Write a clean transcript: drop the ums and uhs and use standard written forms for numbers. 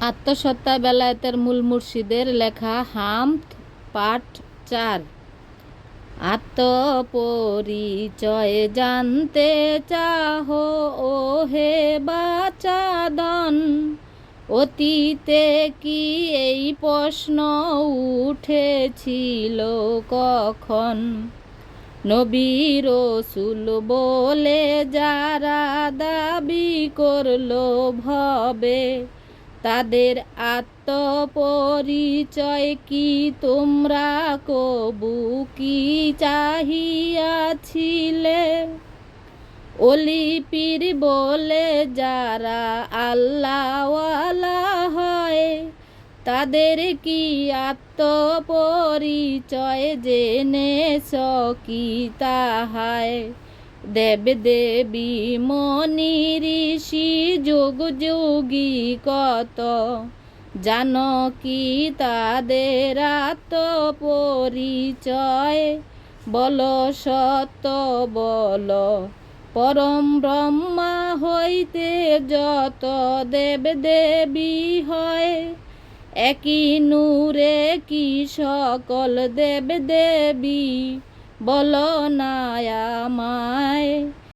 আত্মসত্তা বেলায়েতের মূল মুর্শিদের লেখা হামদ পাঠ 4। আত্মপরিচয় জানতে চাহো ও হে বাচাদন, অতীতে কি এই প্রশ্ন উঠেছিল কখন? নবী রসুল বলে যারা দাবি করলো ভবে, তাদের আত্মপরিচয় কি তোমরা কবু কি চাহিয়াছিলে? অলি পীর বলে যারা আল্লাহওয়ালা হয়, তাদের কি আত্মপরিচয় জেনেছ কি তাহায়? দেব দেবী মনি ঋষি যোগ যোগী কত, জানো কি তাদের আত্মপরিচয়? বল সত্য বল, পরম ব্রহ্মা হইতে যত দেব দেবী হয়, একই নূরে কি সকল দেব দেবী? বল না আমায়।